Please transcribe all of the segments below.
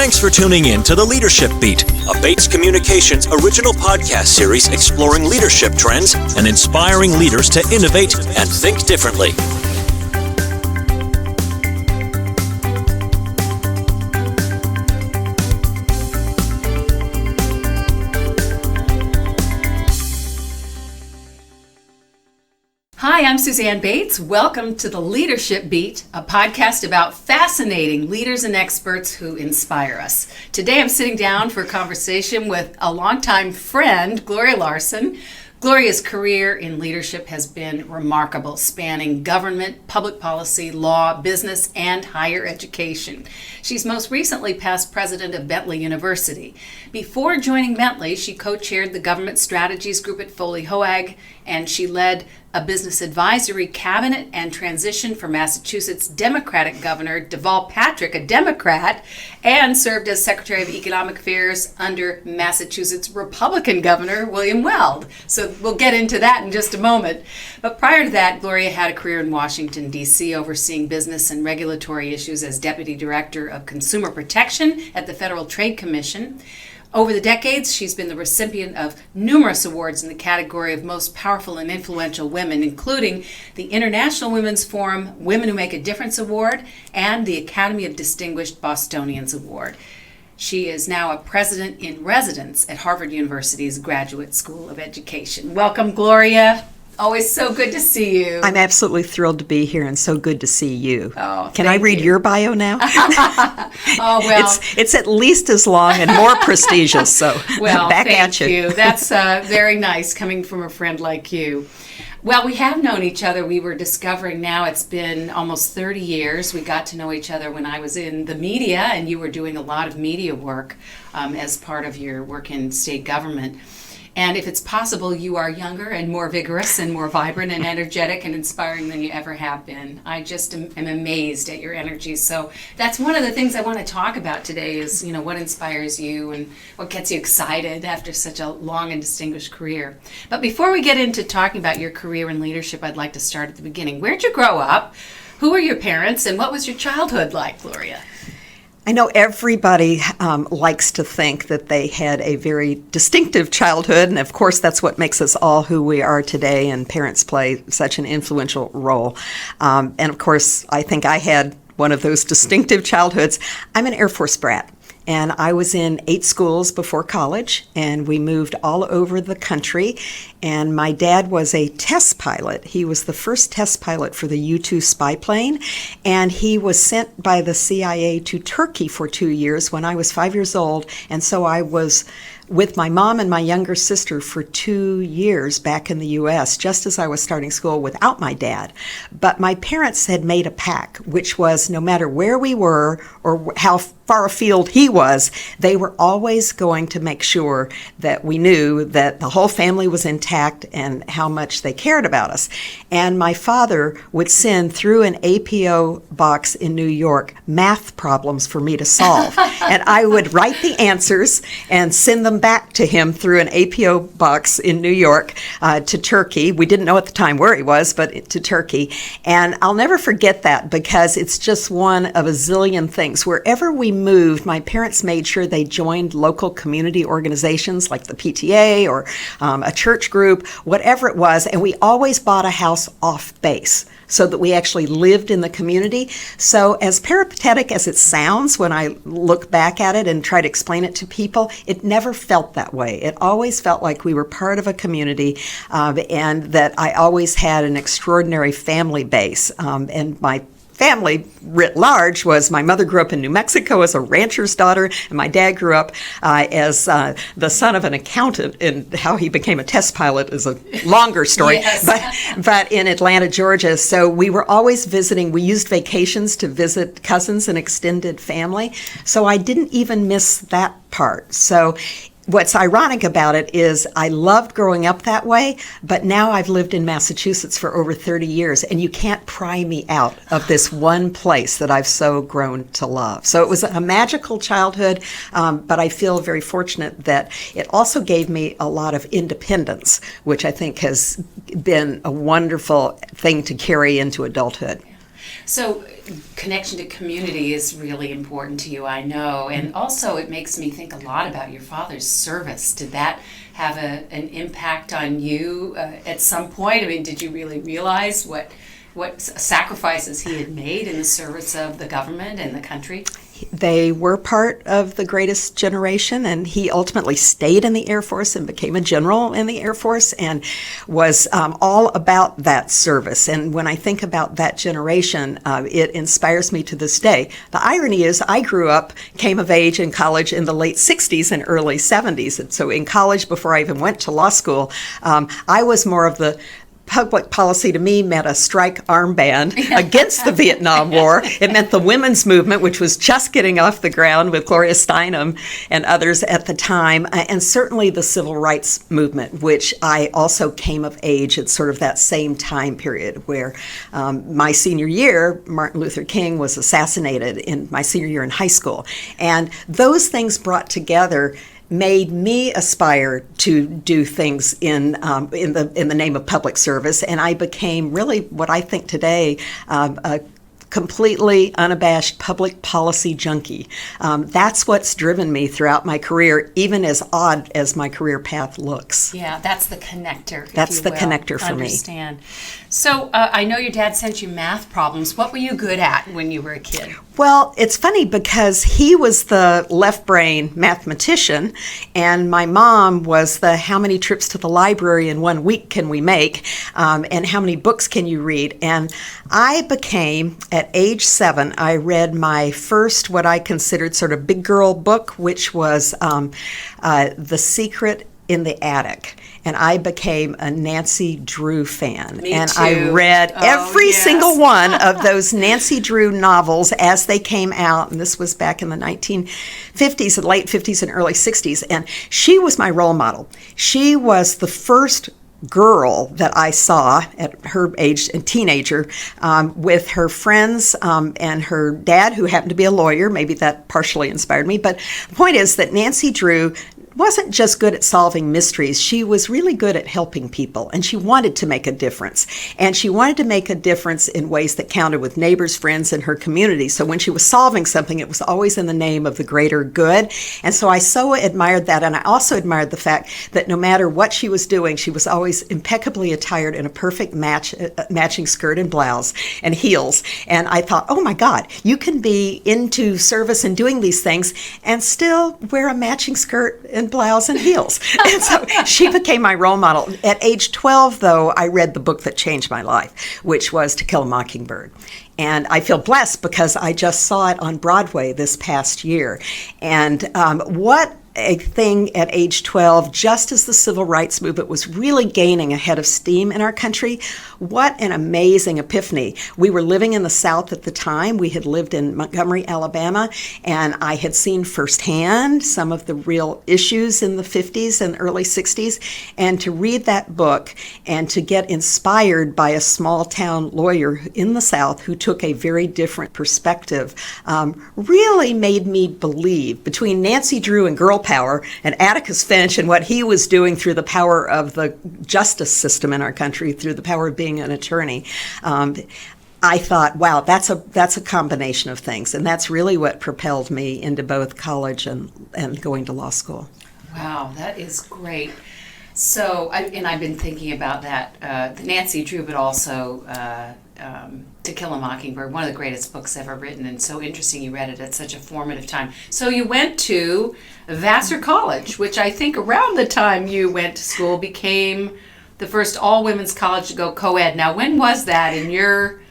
Thanks for tuning in to The Leadership Beat, a Bates Communications original podcast series exploring leadership trends and inspiring leaders to innovate and think differently. Hi, I'm Suzanne Bates. Welcome to The Leadership Beat, a podcast about fascinating leaders and experts who inspire us. Today I'm sitting down for a conversation with a longtime friend, Gloria Larson. Gloria's career in leadership has been remarkable, spanning government, public policy, law, business, and higher education. She's most recently past president of Bentley University. Before joining Bentley, she co-chaired the government strategies group at Foley Hoag, and she led a business advisory cabinet and transition for Massachusetts Democratic Governor Deval Patrick, a Democrat, and served as Secretary of Economic Affairs under Massachusetts Republican Governor William Weld. So we'll get into that in just a moment. But prior to that, Gloria had a career in Washington, D.C., overseeing business and regulatory issues as Deputy Director of Consumer Protection at the Federal Trade Commission. Over the decades, she's been the recipient of numerous awards in the category of most powerful and influential women, including the International Women's Forum Women Who Make a Difference Award and the Academy of Distinguished Bostonians Award. She is now a president in residence at Harvard University's Graduate School of Education. Welcome, Gloria. Always so good to see you. I'm absolutely thrilled to be here and so good to see you. Oh, Can I read your bio now? Oh, well. It's at least as long and more prestigious, so well, back thank at you. That's very nice coming from a friend like you. Well, we have known each other. We were discovering now it's been almost 30 years. We got to know each other when I was in the media, and you were doing a lot of media work as part of your work in state government. And if it's possible, you are younger and more vigorous and more vibrant and energetic and inspiring than you ever have been. I just am amazed at your energy. So that's one of the things I want to talk about today is, what inspires you and what gets you excited after such a long and distinguished career. But before we get into talking about your career in leadership, I'd like to start at the beginning. Where'd you grow up? Who were your parents? And what was your childhood like, Gloria? I know everybody likes to think that they had a very distinctive childhood, and of course that's what makes us all who we are today, and parents play such an influential role. And of course, I think I had one of those distinctive childhoods. I'm an Air Force brat. And I was in 8 schools before college, and we moved all over the country. And my dad was a test pilot. He was the first test pilot for the U-2 spy plane, and he was sent by the CIA to Turkey for 2 years when I was 5 years old. And so I was with my mom and my younger sister for 2 years back in the U.S., just as I was starting school without my dad. But my parents had made a pact, which was no matter where we were or how far afield he was, they were always going to make sure that we knew that the whole family was intact and how much they cared about us. And my father would send through an APO box in New York math problems for me to solve. And I would write the answers and send them back to him through an APO box in New York to Turkey. We didn't know at the time where he was, but to Turkey. And I'll never forget that because it's just one of a zillion things. Wherever we moved, my parents made sure they joined local community organizations like the PTA or a church group, whatever it was, and we always bought a house off base so that we actually lived in the community. So as peripatetic as it sounds when I look back at it and try to explain it to people, it never felt that way. It always felt like we were part of a community and that I always had an extraordinary family base. And my family writ large was my mother grew up in New Mexico as a rancher's daughter, and my dad grew up as the son of an accountant, and how he became a test pilot is a longer story, Yes. but in Atlanta, Georgia. So we were always visiting. We used vacations to visit cousins and extended family, so I didn't even miss that part. So what's ironic about it is I loved growing up that way, but now I've lived in Massachusetts for over 30 years, and you can't pry me out of this one place that I've so grown to love. So it was a magical childhood, but I feel very fortunate that it also gave me a lot of independence, which I think has been a wonderful thing to carry into adulthood. So connection to community is really important to you, I know. And also it makes me think a lot about your father's service. Did that have an impact on you at some point? I mean, did you really realize what sacrifices he had made in the service of the government and the country? They were part of the greatest generation, and he ultimately stayed in the Air Force and became a general in the Air Force and was all about that service. And when I think about that generation, it inspires me to this day. The irony is I grew up, came of age in college in the late 60s and early 70s. And so in college, before I even went to law school, I was more of the public policy to me meant a strike armband against the Vietnam War. It meant the women's movement, which was just getting off the ground with Gloria Steinem and others at the time, and certainly the civil rights movement, which I also came of age at sort of that same time period where my senior year, Martin Luther King was assassinated in my senior year in high school. And those things brought together made me aspire to do things in the name of public service, and I became really what I think today a completely unabashed public policy junkie. That's what's driven me throughout my career, even as odd as my career path looks. Yeah, that's the connector. That's the connector for me. Understand. So I know your dad sent you math problems. What were you good at when you were a kid? Well, it's funny because he was the left brain mathematician and my mom was the how many trips to the library in 1 week can we make and how many books can you read. And I became, at age 7, I read my first what I considered sort of big girl book, which was The Secret in the Attic. And I became a Nancy Drew fan. Me and too. I read every yes. single one of those Nancy Drew novels as they came out. And this was back in the 1950s, the late 50s and early 60s. And she was my role model. She was the first girl that I saw at her age, a teenager, with her friends and her dad, who happened to be a lawyer. Maybe that partially inspired me. But the point is that Nancy Drew wasn't just good at solving mysteries. She was really good at helping people, and she wanted to make a difference. And she wanted to make a difference in ways that counted with neighbors, friends, and her community. So when she was solving something, it was always in the name of the greater good. And so I so admired that, and I also admired the fact that no matter what she was doing, she was always impeccably attired in a perfect matching skirt and blouse and heels. And I thought, oh my God, you can be into service and doing these things and still wear a matching skirt and blouse and heels. And so she became my role model. At age 12, though, I read the book that changed my life, which was To Kill a Mockingbird. And I feel blessed because I just saw it on Broadway this past year. And what a thing at age 12, just as the civil rights movement was really gaining a head of steam in our country. What an amazing epiphany. We were living in the South at the time. We had lived in Montgomery, Alabama, and I had seen firsthand some of the real issues in the 50s and early 60s. And to read that book and to get inspired by a small town lawyer in the South who took a very different perspective really made me believe, between Nancy Drew and girl power and Atticus Finch and what he was doing through the power of the justice system in our country, through the power of being an attorney, I thought, wow, that's a combination of things, and that's really what propelled me into both college and going to law school. Wow, that is great. So, I've been thinking about that, the Nancy Drew, but also To Kill a Mockingbird, one of the greatest books ever written, and so interesting you read it at such a formative time. So you went to Vassar College, which I think around the time you went to school became the first all-women's college to go co-ed. Now, when was that in your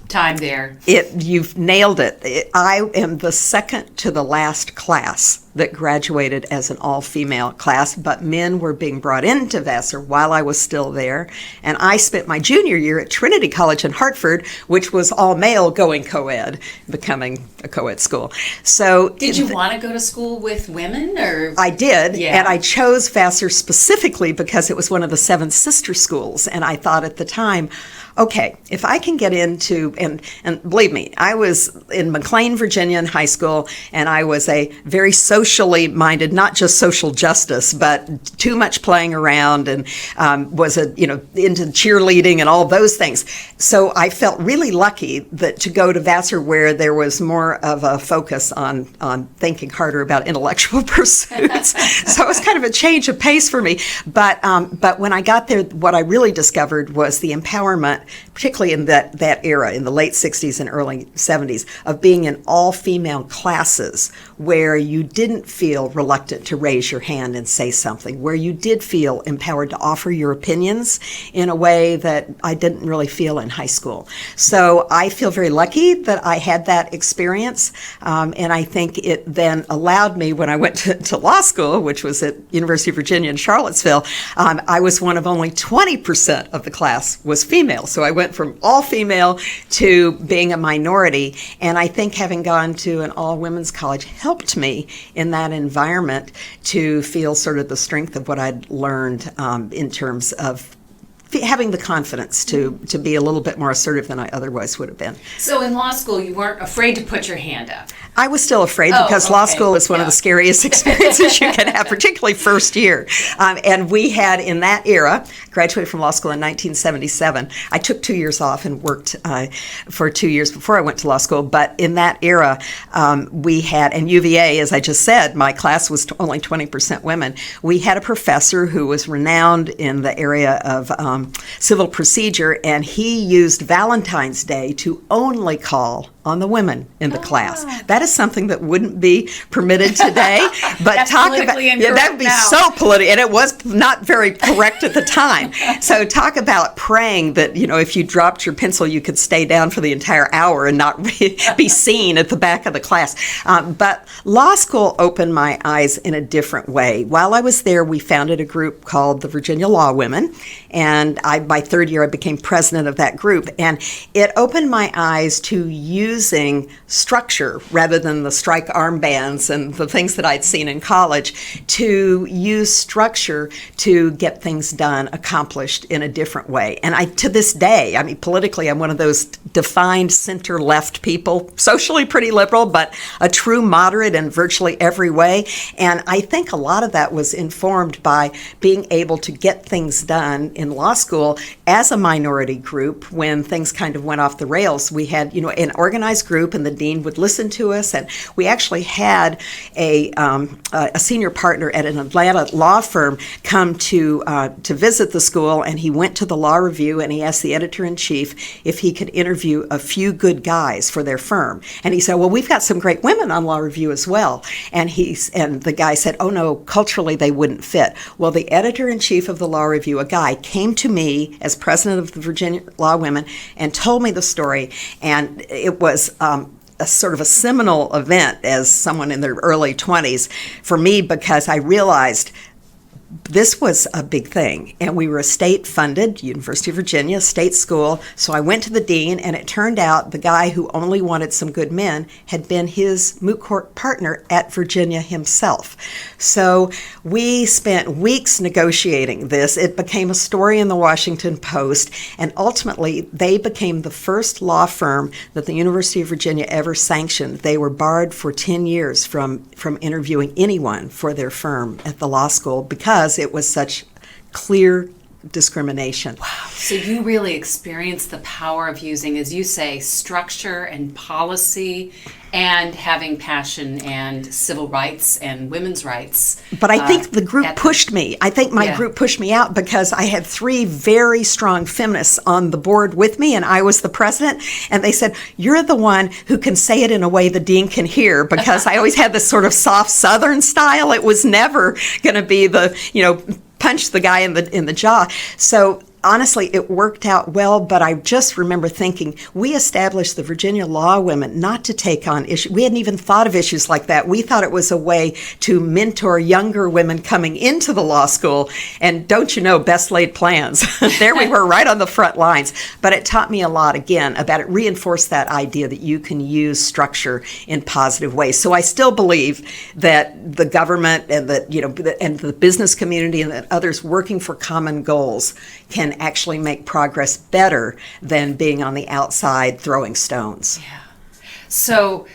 time there? You've nailed it. I am the second to the last class that graduated as an all-female class, but men were being brought into Vassar while I was still there. And I spent my junior year at Trinity College in Hartford, which was all-male going co-ed, becoming a co-ed school. So did you want to go to school with women? Or I did, yeah. And I chose Vassar specifically because it was one of the 7 sister schools. And I thought at the time, okay, if I can get into and believe me, I was in McLean, Virginia in high school, and I was a very socially minded, not just social justice, but too much playing around, and was into cheerleading and all those things. So I felt really lucky that to go to Vassar, where there was more of a focus on thinking harder about intellectual pursuits. So it was kind of a change of pace for me. But when I got there, what I really discovered was the empowerment, particularly in that era, in the late 60s and early 70s, of being in all-female classes where you didn't feel reluctant to raise your hand and say something, where you did feel empowered to offer your opinions in a way that I didn't really feel in high school. So I feel very lucky that I had that experience, and I think it then allowed me, when I went to law school, which was at University of Virginia in Charlottesville, I was one of only 20% of the class was female. So I went from all female to being a minority, and I think having gone to an all-women's college helped me in that environment to feel sort of the strength of what I'd learned in terms of having the confidence to be a little bit more assertive than I otherwise would have been. So in law school, you weren't afraid to put your hand up? I was still afraid because law school is one of the scariest experiences you can have, particularly first year. And we had, in that era, graduated from law school in 1977. I took 2 years off and worked for 2 years before I went to law school. But in that era, we had, and UVA, as I just said, my class was only 20% women. We had a professor who was renowned in the area of civil procedure, and he used Valentine's Day to only call on the women in the class. That is something that wouldn't be permitted today. But That's talk about that would be now. so political, and it was not very correct at the time. So talk about praying that if you dropped your pencil, you could stay down for the entire hour and not be seen at the back of the class. But law school opened my eyes in a different way. While I was there, we founded a group called the Virginia Law Women, and by third year, I became president of that group. And it opened my eyes to using structure rather than the strike armbands and the things that I'd seen in college, to use structure to get things done, accomplished in a different way. And to this day, politically, I'm one of those defined center-left people, socially pretty liberal, but a true moderate in virtually every way. And I think a lot of that was informed by being able to get things done in law school as a minority group. When things kind of went off the rails, we had, an organized group, and the dean would listen to us. And we actually had a senior partner at an Atlanta law firm come to visit the school, and he went to the law review, and he asked the editor-in-chief if he could interview a few good guys for their firm. And he said, well, we've got some great women on law review as well. And the guy said, oh no, culturally they wouldn't fit. Well, the editor-in-chief of the law review, a guy, came to me as president of the Virginia Law Women and told me the story. And it was a sort of a seminal event as someone in their early 20s for me, because I realized this was a big thing, and we were a state-funded, University of Virginia, state school, so I went to the dean, and it turned out the guy who only wanted some good men had been his moot court partner at Virginia himself. So we spent weeks negotiating this. It became a story in the Washington Post, and ultimately they became the first law firm that the University of Virginia ever sanctioned. They were barred for 10 years from interviewing anyone for their firm at the law school because it was such clear discrimination. Wow. So you really experienced the power of using, as you say, structure and policy and having passion and civil rights and women's rights. But I think the group pushed me. I think my group pushed me out because I had 3 very strong feminists on the board with me, and I was the president. And they said, you're the one who can say it in a way the dean can hear, because I always had this sort of soft Southern style. It was never going to be the, punch the guy in the jaw. So honestly, it worked out well, but I just remember thinking, we established the Virginia Law Women not to take on issues. We hadn't even thought of issues like that. We thought it was a way to mentor younger women coming into the law school. And don't you know, best laid plans. There we were right on the front lines. But it taught me a lot, again, about it reinforced that idea that you can use structure in positive ways. So I still believe that the government and and the business community and that others working for common goals can can actually make progress better than being on the outside throwing stones. Yeah. So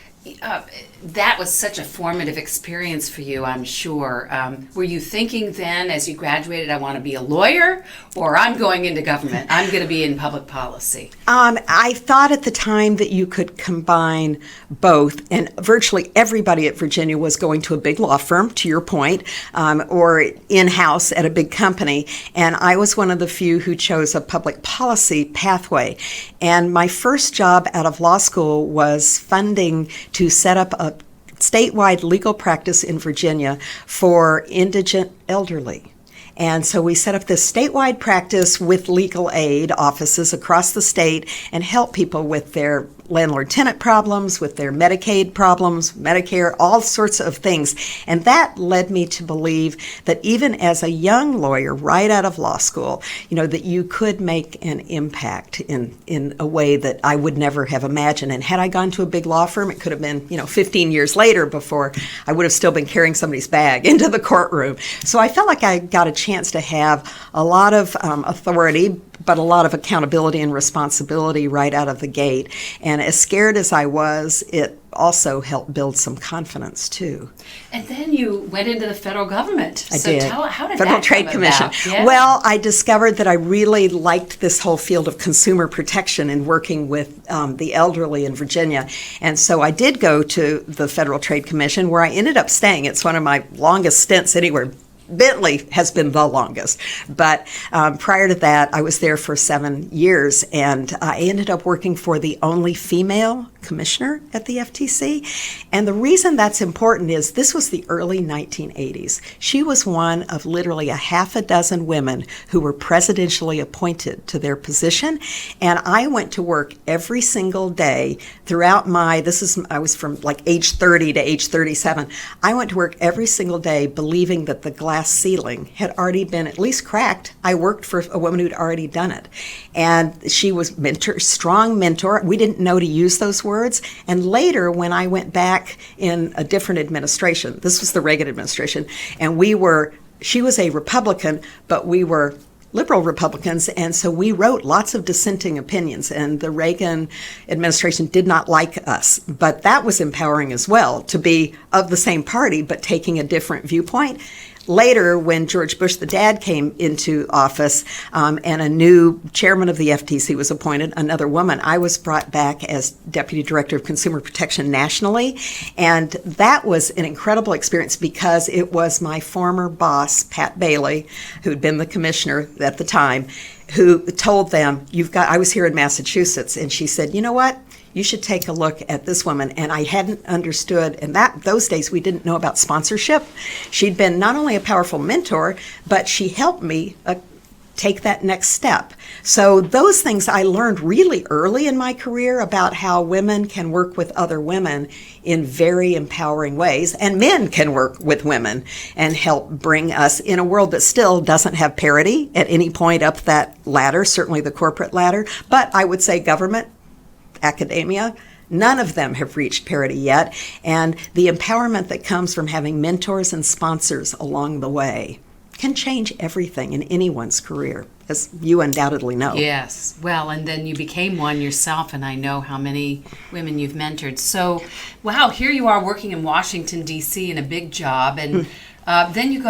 that was such a formative experience for you, I'm sure. Were you thinking then, as you graduated, I want to be a lawyer, or I'm going into government, I'm going to be in public policy? I thought at the time that you could combine both, and virtually everybody at Virginia was going to a big law firm, to your point, or in-house at a big company, and I was one of the few who chose a public policy pathway. And my first job out of law school was funding to set up a statewide legal practice in Virginia for indigent elderly. And so we set up this statewide practice with legal aid offices across the state and help people with their landlord-tenant problems, with their Medicaid problems, Medicare, all sorts of things. And that led me to believe that even as a young lawyer right out of law school, that you could make an impact in a way that I would never have imagined. And had I gone to a big law firm, it could have been, 15 years later before I would have still been carrying somebody's bag into the courtroom. So I felt like I got a chance to have a lot of authority, but a lot of accountability and responsibility right out of the gate. And as scared as I was, it also helped build some confidence too. And then you went into the federal government. I did. How did Federal that Trade come Commission. about? Yeah. Well, I discovered that I really liked this whole field of consumer protection and working with the elderly in Virginia. And so I did go to the Federal Trade Commission, where I ended up staying. It's one of my longest stints anywhere. Bentley has been the longest, but prior to that, I was there for 7 years, and I ended up working for the only female commissioner at the FTC. And the reason that's important is this was the early 1980s. She was one of literally a half a dozen women who were presidentially appointed to their position, and I went to work every single day throughout I was from like age 30 to age 37. I went to work every single day believing that the glass ceiling had already been at least cracked. I worked for a woman who'd already done it. And she was strong mentor. We didn't know to use those words. And later, when I went back in a different administration, this was the Reagan administration, and she was a Republican, but we were liberal Republicans, and so we wrote lots of dissenting opinions, and the Reagan administration did not like us. But that was empowering as well, to be of the same party but taking a different viewpoint. Later, when George Bush, the dad, came into office and a new chairman of the FTC was appointed, another woman, I was brought back as Deputy Director of Consumer Protection nationally. And that was an incredible experience because it was my former boss, Pat Bailey, who'd been the commissioner at the time, who told them, I was here in Massachusetts, and she said, you know what? You should take a look at this woman. And I hadn't understood, and those days we didn't know about sponsorship. She'd been not only a powerful mentor, but she helped me take that next step. So those things I learned really early in my career about how women can work with other women in very empowering ways, and men can work with women and help bring us in a world that still doesn't have parity at any point up that ladder, certainly the corporate ladder, but I would say government, academia, none of them have reached parity yet. And the empowerment that comes from having mentors and sponsors along the way can change everything in anyone's career, as you undoubtedly know. Yes. Well, and then you became one yourself, and I know how many women you've mentored. So, wow, here you are working in Washington, D.C. in a big job, and then you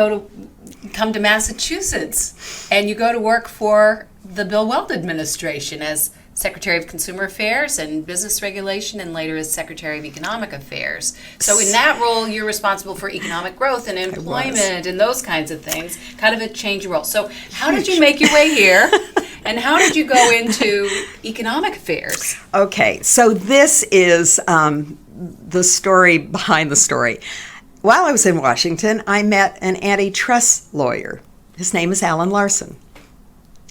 come to Massachusetts, and you go to work for the Bill Weld administration as Secretary of Consumer Affairs and Business Regulation, and later as Secretary of Economic Affairs. So in that role, you're responsible for economic growth and employment and those kinds of things, kind of a change of role. So how did you make your way here, and how did you go into economic affairs? Okay, so this is the story behind the story. While I was in Washington, I met an antitrust lawyer. His name is Alan Larson.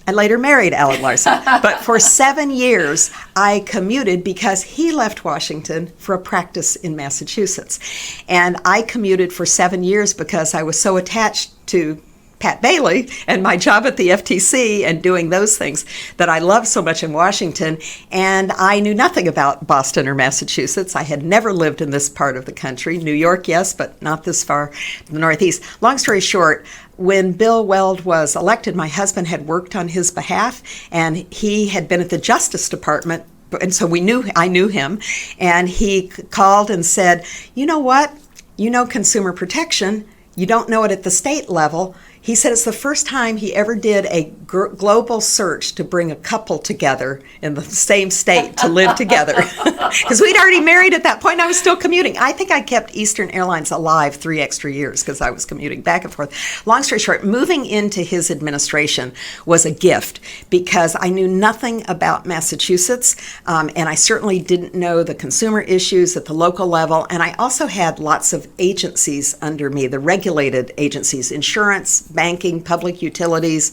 I later married Alan Larson, but for 7 years I commuted because he left Washington for a practice in Massachusetts. And I commuted for 7 years because I was so attached to Pat Bailey and my job at the FTC and doing those things that I loved so much in Washington. And I knew nothing about Boston or Massachusetts. I had never lived in this part of the country. New York, yes, but not this far to the Northeast. Long story short, when Bill Weld was elected, my husband had worked on his behalf, and he had been at the Justice Department, and so I knew him, and he called and said, you know what? You know consumer protection. You don't know it at the state level. He said it's the first time he ever did a global search to bring a couple together in the same state to live together. Because we'd already married at that point, and I was still commuting. I think I kept Eastern Airlines alive 3 extra years because I was commuting back and forth. Long story short, moving into his administration was a gift because I knew nothing about Massachusetts, and I certainly didn't know the consumer issues at the local level. And I also had lots of agencies under me, the regulated agencies, insurance, banking, public utilities,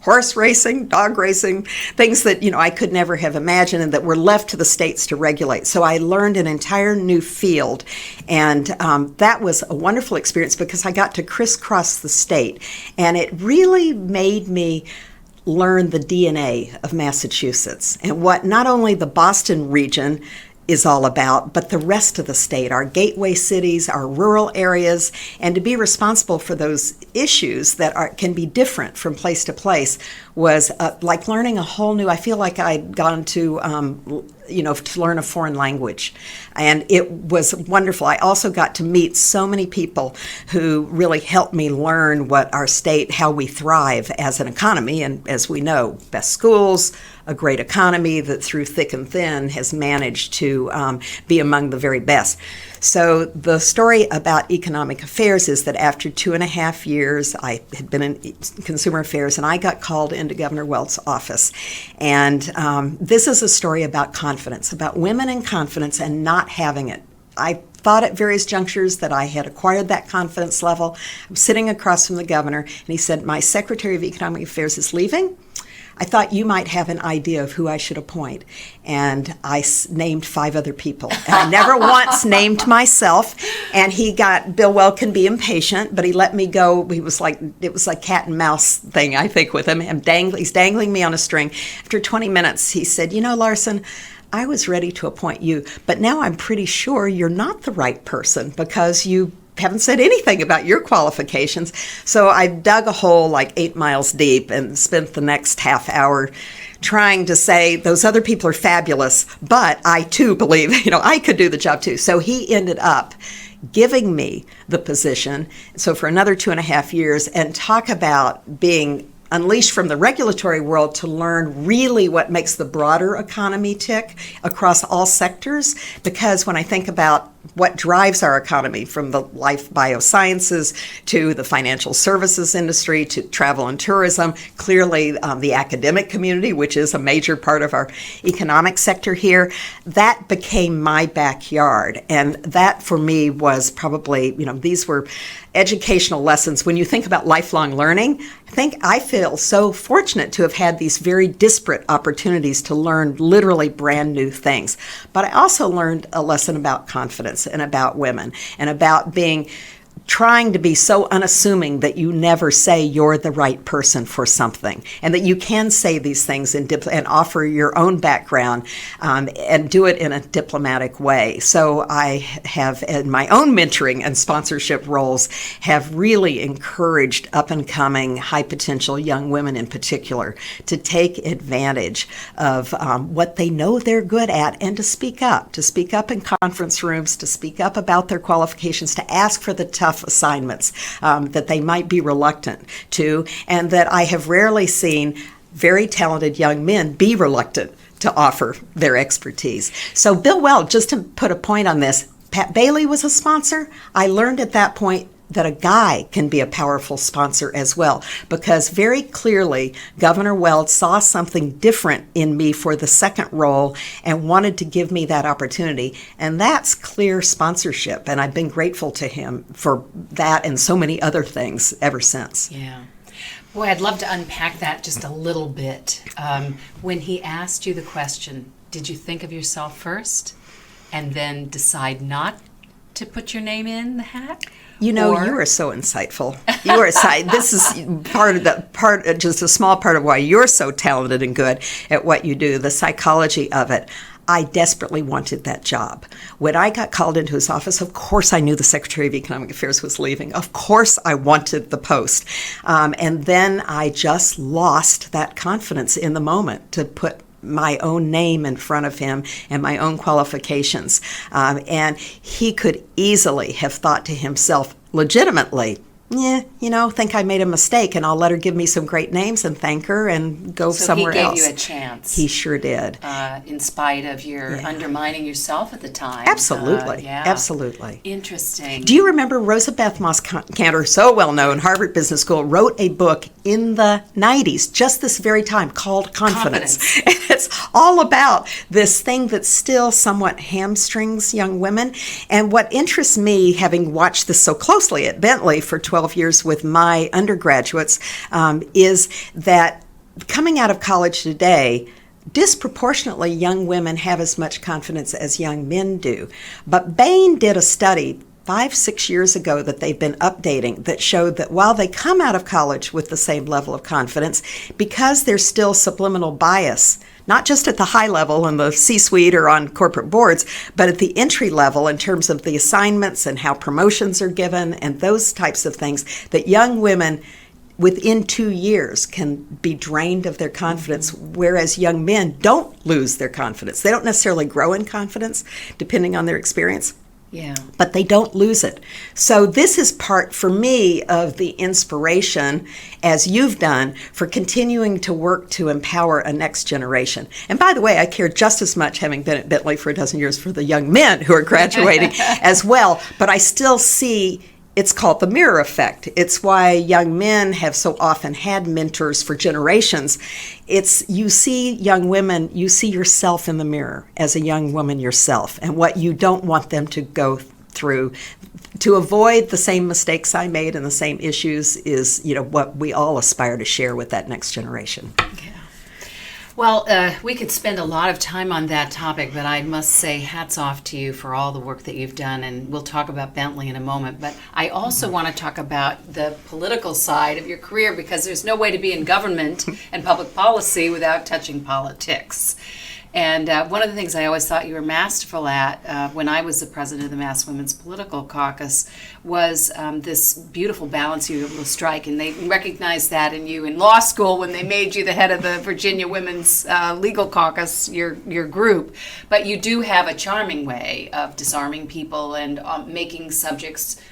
horse racing, dog racing, things that, I could never have imagined and that were left to the states to regulate. So I learned an entire new field, and that was a wonderful experience because I got to crisscross the state, and it really made me learn the DNA of Massachusetts and what not only the Boston region is all about, but the rest of the state, our gateway cities, our rural areas, and to be responsible for those issues that can be different from place to place was like learning a whole new, I feel like I'd gone to learn a foreign language. And it was wonderful. I also got to meet so many people who really helped me learn what our state, how we thrive as an economy. And as we know, best schools, a great economy that through thick and thin has managed to be among the very best. So the story about economic affairs is that after 2.5 years, I had been in consumer affairs, and I got called into Governor Weld's office. And this is a story about confidence, about women in confidence and not having it. I thought at various junctures that I had acquired that confidence level. I'm sitting across from the governor, and he said, my Secretary of Economic Affairs is leaving. I thought you might have an idea of who I should appoint. And I named 5 other people. And I never once named myself. And Bill Weld can be impatient, but he let me go. It was like cat and mouse thing, I think, with him. He's dangling me on a string. After 20 minutes, he said, Larson, I was ready to appoint you, but now I'm pretty sure you're not the right person because you haven't said anything about your qualifications. So I dug a hole like 8 miles deep and spent the next half hour trying to say those other people are fabulous, but I too believe, I could do the job too. So he ended up giving me the position. So for another 2.5 years, and talk about being unleashed from the regulatory world to learn really what makes the broader economy tick across all sectors. Because when I think about what drives our economy, from the life biosciences to the financial services industry to travel and tourism, clearly the academic community, which is a major part of our economic sector here, that became my backyard. And that for me was probably, these were educational lessons. When you think about lifelong learning, I feel so fortunate to have had these very disparate opportunities to learn literally brand new things. But I also learned a lesson about confidence and about women and about trying to be so unassuming that you never say you're the right person for something, and that you can say these things and offer your own background and do it in a diplomatic way. So I have, in my own mentoring and sponsorship roles, have really encouraged up-and-coming, high-potential young women in particular to take advantage of what they know they're good at and to speak up in conference rooms, to speak up about their qualifications, to ask for the tough assignments that they might be reluctant to, and that I have rarely seen very talented young men be reluctant to offer their expertise. So Bill Weld, just to put a point on this, Pat Bailey was a sponsor. I learned at that point that a guy can be a powerful sponsor as well, because very clearly Governor Weld saw something different in me for the second role and wanted to give me that opportunity. And that's clear sponsorship. And I've been grateful to him for that and so many other things ever since. Yeah. Boy, I'd love to unpack that just a little bit. When he asked you the question, did you think of yourself first and then decide not to put your name in the hat? You are so insightful. This is just a small part of why you're so talented and good at what you do, the psychology of it. I desperately wanted that job. When I got called into his office, of course I knew the Secretary of Economic Affairs was leaving. Of course I wanted the post. And then I just lost that confidence in the moment to put my own name in front of him and my own qualifications. And he could easily have thought to himself, legitimately, think I made a mistake, and I'll let her give me some great names and thank her and go somewhere else. So he gave you a chance. He sure did. In spite of your undermining yourself at the time. Absolutely. Absolutely. Interesting. Do you remember Rosa Beth Moss Cantor, so well known, Harvard Business School, wrote a book in the 90s, just this very time, called Confidence. It's all about this thing that still somewhat hamstrings young women. And what interests me, having watched this so closely at Bentley for 12 years with my undergraduates, is that coming out of college today, disproportionately young women have as much confidence as young men do. But Bain did a study 5-6 years ago that they've been updating that showed that while they come out of college with the same level of confidence, because there's still subliminal bias, not just at the high level in the C-suite or on corporate boards, but at the entry level in terms of the assignments and how promotions are given and those types of things, that young women within 2 years can be drained of their confidence, whereas young men don't lose their confidence. They don't necessarily grow in confidence, depending on their experience. Yeah. But they don't lose it. So this is part, for me, of the inspiration, as you've done, for continuing to work to empower a next generation. And by the way, I care just as much, having been at Bentley for a dozen years, for the young men who are graduating as well. But I still see, it's called the mirror effect. It's why young men have so often had mentors for generations. It's, you see young women, you see yourself in the mirror as a young woman yourself, and what you don't want them to go through. To avoid the same mistakes I made and the same issues is, what we all aspire to share with that next generation. Yeah. Well, we could spend a lot of time on that topic, but I must say hats off to you for all the work that you've done, and we'll talk about Bentley in a moment. But I also want to talk about the political side of your career, because there's no way to be in government and public policy without touching politics. And one of the things I always thought you were masterful at when I was the president of the Mass Women's Political Caucus was this beautiful balance you were able to strike. And they recognized that in you in law school when they made you the head of the Virginia Women's Legal Caucus, your group. But you do have a charming way of disarming people and making subjects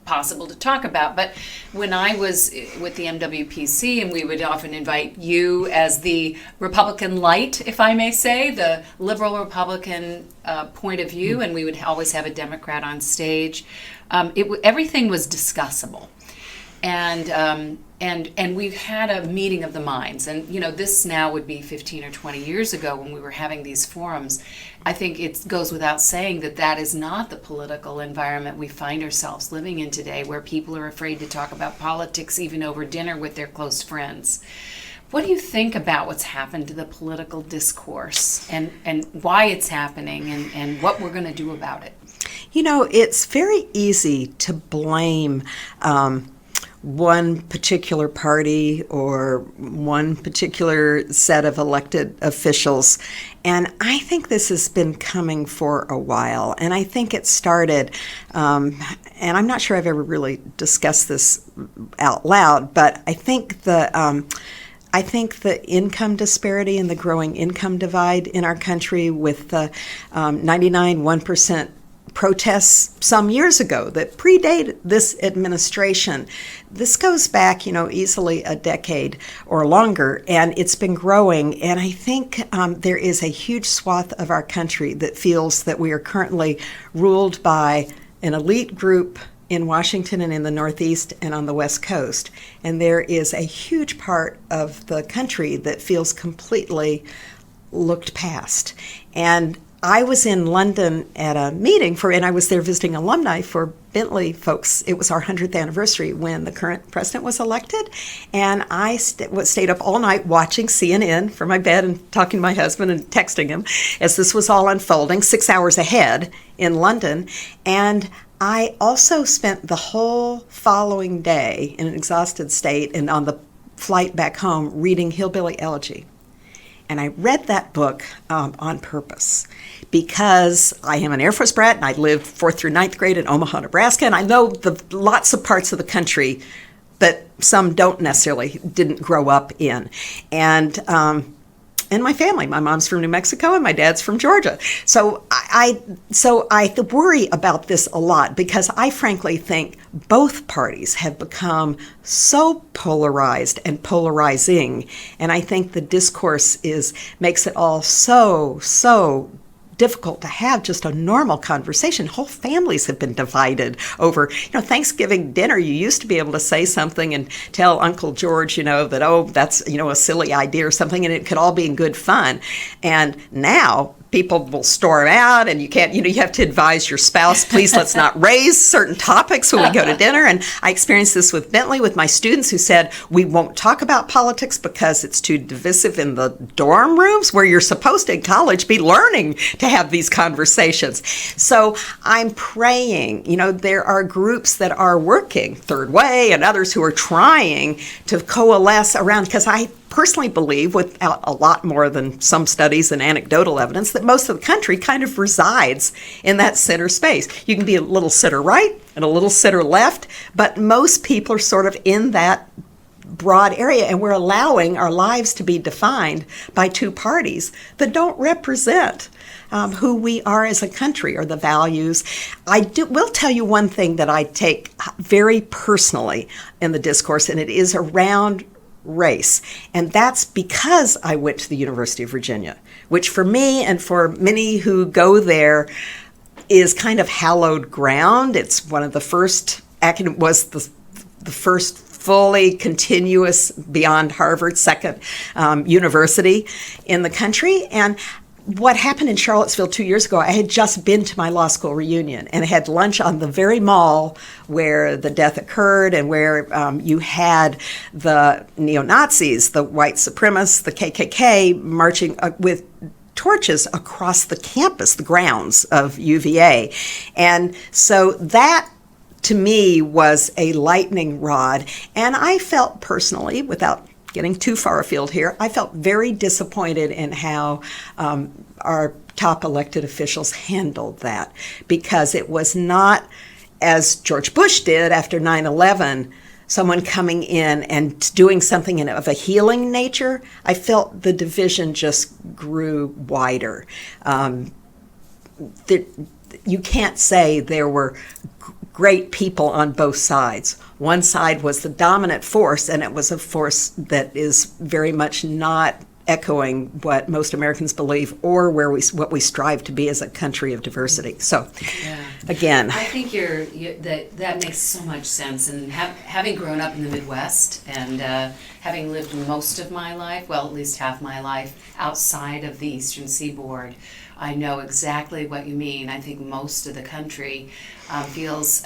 possible to talk about. But when I was with the MWPC, and we would often invite you as the Republican light, if I may say, the liberal Republican point of view, and we would always have a Democrat on stage. Everything was discussable. And we had a meeting of the minds. And, this now would be 15 or 20 years ago when we were having these forums. I think it goes without saying that is not the political environment we find ourselves living in today, where people are afraid to talk about politics even over dinner with their close friends. What do you think about what's happened to the political discourse and why it's happening and what we're going to do about it? It's very easy to blame one particular party or one particular set of elected officials. And I think this has been coming for a while. And I think it started, and I'm not sure I've ever really discussed this out loud, but I think the income disparity and the growing income divide in our country, with the 1% protests some years ago that predated this administration. This goes back, easily a decade or longer, and it's been growing. And I think there is a huge swath of our country that feels that we are currently ruled by an elite group in Washington and in the Northeast and on the West Coast. And there is a huge part of the country that feels completely looked past. And I was in London at a meeting and I was there visiting alumni for Bentley folks. It was our 100th anniversary when the current president was elected. And I stayed up all night watching CNN from my bed and talking to my husband and texting him as this was all unfolding, 6 hours ahead in London. And I also spent the whole following day in an exhausted state and on the flight back home reading Hillbilly Elegy. And I read that book on purpose because I am an Air Force brat and I lived 4th through 9th grade in Omaha, Nebraska, and I know lots of parts of the country that some didn't grow up in. And my family, my mom's from New Mexico and my dad's from Georgia. So I worry about this a lot because I frankly think both parties have become so polarized and polarizing. And I think the discourse makes it all so difficult to have just a normal conversation. Whole families have been divided over, Thanksgiving dinner. You used to be able to say something and tell Uncle George, that, oh, that's, a silly idea or something, and it could all be in good fun. And now people will storm out and you can't, you have to advise your spouse, please let's not raise certain topics when we go to dinner. And I experienced this with Bentley, with my students who said, we won't talk about politics because it's too divisive in the dorm rooms where you're supposed to in college be learning to have these conversations. So I'm praying, there are groups that are working, Third Way and others who are trying to coalesce around, because I personally believe, without a lot more than some studies and anecdotal evidence, that most of the country kind of resides in that center space. You can be a little center right and a little center left, but most people are sort of in that broad area, and we're allowing our lives to be defined by two parties that don't represent who we are as a country or the values. Will tell you one thing that I take very personally in the discourse, and it is around race. And that's because I went to the University of Virginia, which for me and for many who go there is kind of hallowed ground. It's one of the first, was the first fully continuous, beyond Harvard, second university in the country. And what happened in Charlottesville 2 years ago, I had just been to my law school reunion and had lunch on the very mall where the death occurred and where you had the neo-Nazis, the white supremacists, the KKK marching with torches across the campus, the grounds of UVA. And so that, to me, was a lightning rod. And I felt personally, without getting too far afield here, I felt very disappointed in how our top elected officials handled that, because it was not, as George Bush did after 9/11, someone coming in and doing something of a healing nature. I felt the division just grew wider. You can't say there were great people on both sides. One side was the dominant force, and it was a force that is very much not echoing what most Americans believe or what we strive to be as a country of diversity. So, again, I think that makes so much sense. And having grown up in the Midwest and having lived most of my life, well, at least half my life, outside of the Eastern Seaboard, I know exactly what you mean. I think most of the country feels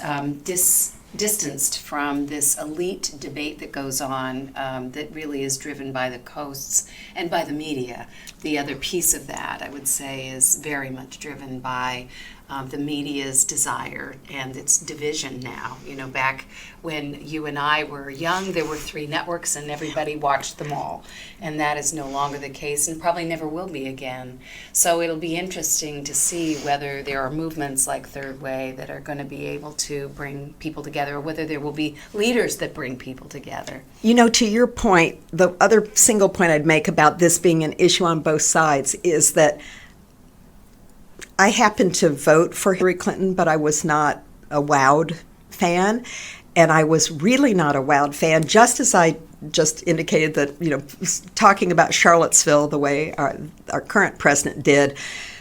distanced from this elite debate that goes on that really is driven by the coasts and by the media. The other piece of that, I would say, is very much driven by the media's desire and its division now. Back when you and I were young, there were 3 networks and everybody watched them all. And that is no longer the case and probably never will be again. So it'll be interesting to see whether there are movements like Third Way that are going to be able to bring people together, or whether there will be leaders that bring people together. To your point, the other single point I'd make about this being an issue on both sides is that I happened to vote for Hillary Clinton, but I was not a wowed fan. And I was really not a wowed fan, just as I just indicated that, talking about Charlottesville the way our current president did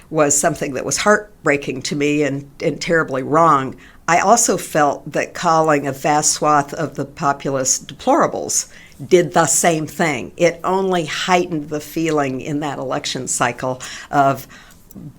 was something that was heartbreaking to me and terribly wrong. I also felt that calling a vast swath of the populace deplorables did the same thing. It only heightened the feeling in that election cycle of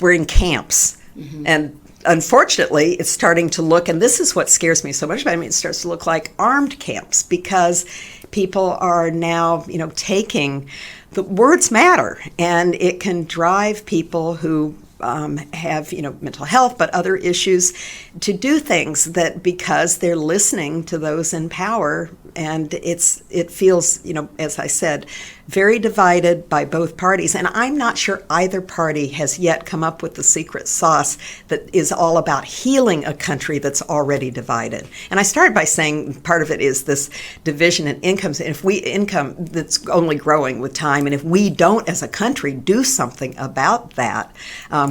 we're in camps. Mm-hmm. And unfortunately, it's starting to look, and this is what scares me so much about it, it starts to look like armed camps, because people are now, taking the words matter, and it can drive people who have, mental health, but other issues, to do things that, because they're listening to those in power, and it feels, as I said, very divided by both parties. And I'm not sure either party has yet come up with the secret sauce that is all about healing a country that's already divided. And I started by saying part of it is this division in incomes. And if income that's only growing with time, and if we don't as a country do something about that,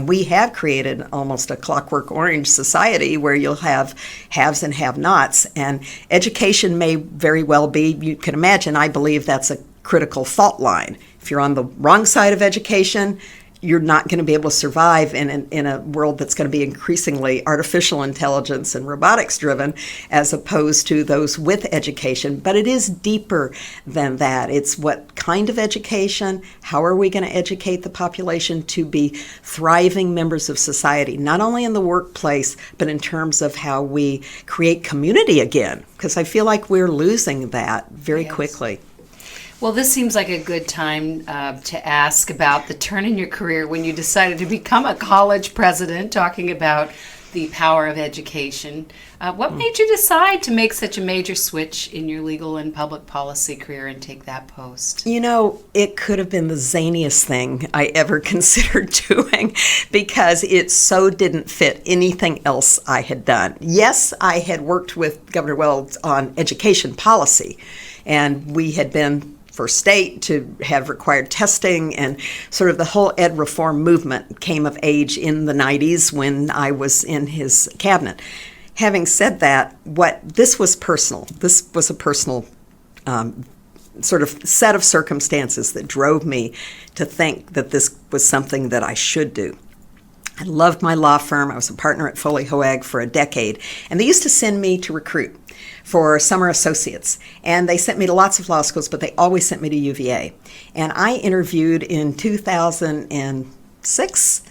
we have created almost a Clockwork Orange society where you'll have haves and have-nots. And education may very well be, you can imagine, I believe that's a critical fault line. If you're on the wrong side of education, you're not going to be able to survive in a world that's going to be increasingly artificial intelligence and robotics driven, as opposed to those with education. But it is deeper than that. It's what kind of education, how are we going to educate the population to be thriving members of society, not only in the workplace, but in terms of how we create community again, because I feel like we're losing that very quickly. Well, this seems like a good time to ask about the turn in your career when you decided to become a college president, talking about the power of education. What made you decide to make such a major switch in your legal and public policy career and take that post? You know, it could have been the zaniest thing I ever considered doing because it so didn't fit anything else I had done. Yes, I had worked with Governor Wells on education policy, and we had been first state to have required testing, and sort of the whole ed reform movement came of age in the 90s when I was in his cabinet. Having said that, this was personal. This was a personal sort of set of circumstances that drove me to think that this was something that I should do. I loved my law firm. I was a partner at Foley Hoag for a decade, and they used to send me to recruit for summer associates. And they sent me to lots of law schools, but they always sent me to UVA. And I interviewed in 2006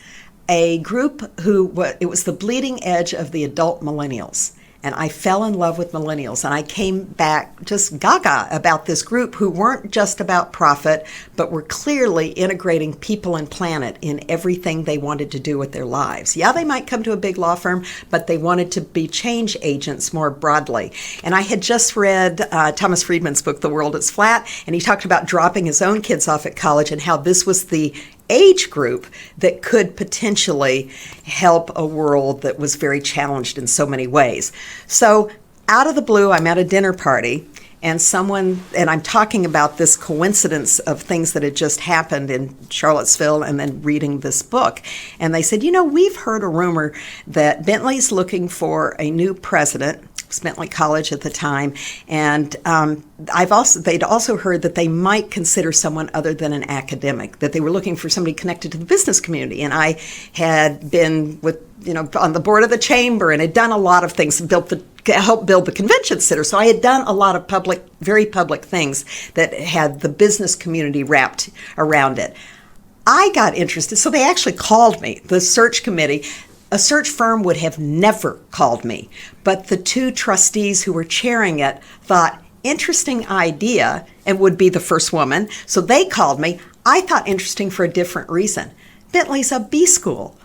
a group it was the bleeding edge of the adult millennials. And I fell in love with millennials, and I came back just gaga about this group who weren't just about profit, but were clearly integrating people and planet in everything they wanted to do with their lives. Yeah, they might come to a big law firm, but they wanted to be change agents more broadly. And I had just read Thomas Friedman's book, The World is Flat, and he talked about dropping his own kids off at college and how this was the age group that could potentially help a world that was very challenged in so many ways. So out of the blue, I'm at a dinner party, and I'm talking about this coincidence of things that had just happened in Charlottesville and then reading this book. And they said, we've heard a rumor that Bentley's looking for a new president. It was Bentley College at the time, and they'd also heard that they might consider someone other than an academic, that they were looking for somebody connected to the business community. And I had been on the board of the chamber and had done a lot of things, helped build the convention center. So I had done a lot of very public things that had the business community wrapped around it. I got interested, so they actually called me, the search committee. A search firm would have never called me, but the two trustees who were chairing it thought, interesting idea, and would be the first woman. So they called me. I thought interesting for a different reason. Bentley's a B school.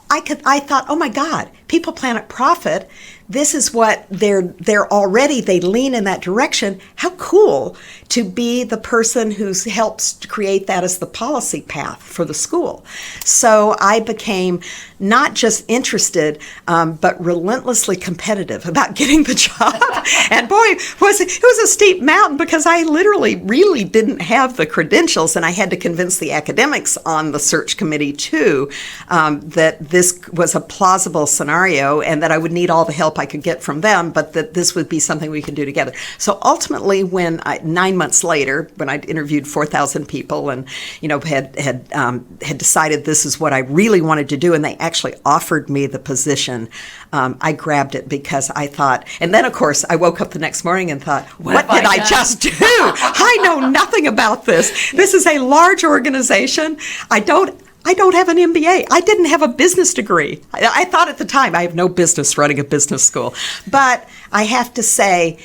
I thought, oh my God, people, planet, profit. This is what they're already, they lean in that direction. How cool to be the person who helps create that as the policy path for the school. So I became not just interested, but relentlessly competitive about getting the job. And boy, it was a steep mountain because I literally really didn't have the credentials, and I had to convince the academics on the search committee too that this was a plausible scenario and that I would need all the help I could get from them, but that this would be something we could do together. So ultimately, 9 months later, when I'd interviewed 4,000 people and had decided this is what I really wanted to do, and they actually offered me the position, I grabbed it because I thought, and then of course I woke up the next morning and thought, what did I just do? I know nothing about this. This is a large organization. I don't have an MBA. I didn't have a business degree. I thought at the time I have no business running a business school. But I have to say,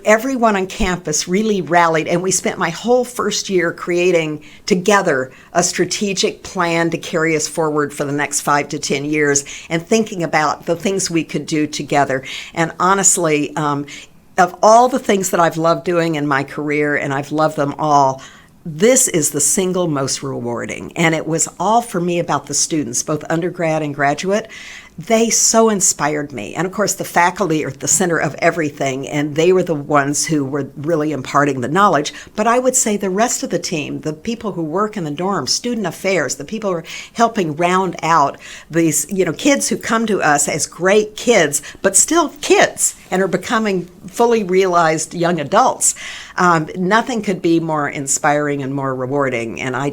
everyone on campus really rallied, and we spent my whole first year creating together a strategic plan to carry us forward for the next 5 to 10 years and thinking about the things we could do together. And honestly, of all the things that I've loved doing in my career, and I've loved them all, this is the single most rewarding. And it was all for me about the students, both undergrad and graduate. They so inspired me. And of course, the faculty are at the center of everything, and they were the ones who were really imparting the knowledge. But I would say the rest of the team, the people who work in the dorms, student affairs, the people who are helping round out these, kids who come to us as great kids, but still kids and are becoming fully realized young adults. Nothing could be more inspiring and more rewarding. And I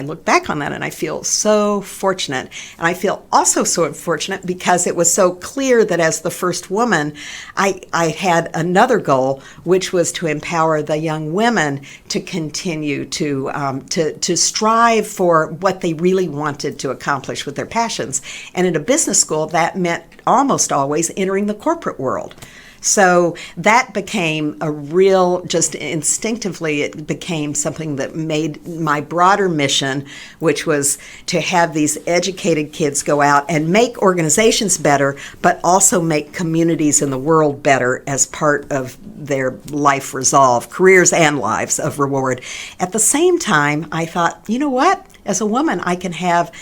look back on that and I feel so fortunate. And I feel also so fortunate because it was so clear that as the first woman, I had another goal, which was to empower the young women to continue to strive for what they really wanted to accomplish with their passions. And in a business school, that meant almost always entering the corporate world. So that became a real, just instinctively, it became something that made my broader mission, which was to have these educated kids go out and make organizations better, but also make communities in the world better as part of their life resolve, careers and lives of reward. At the same time, I thought, you know what? As a woman, I can have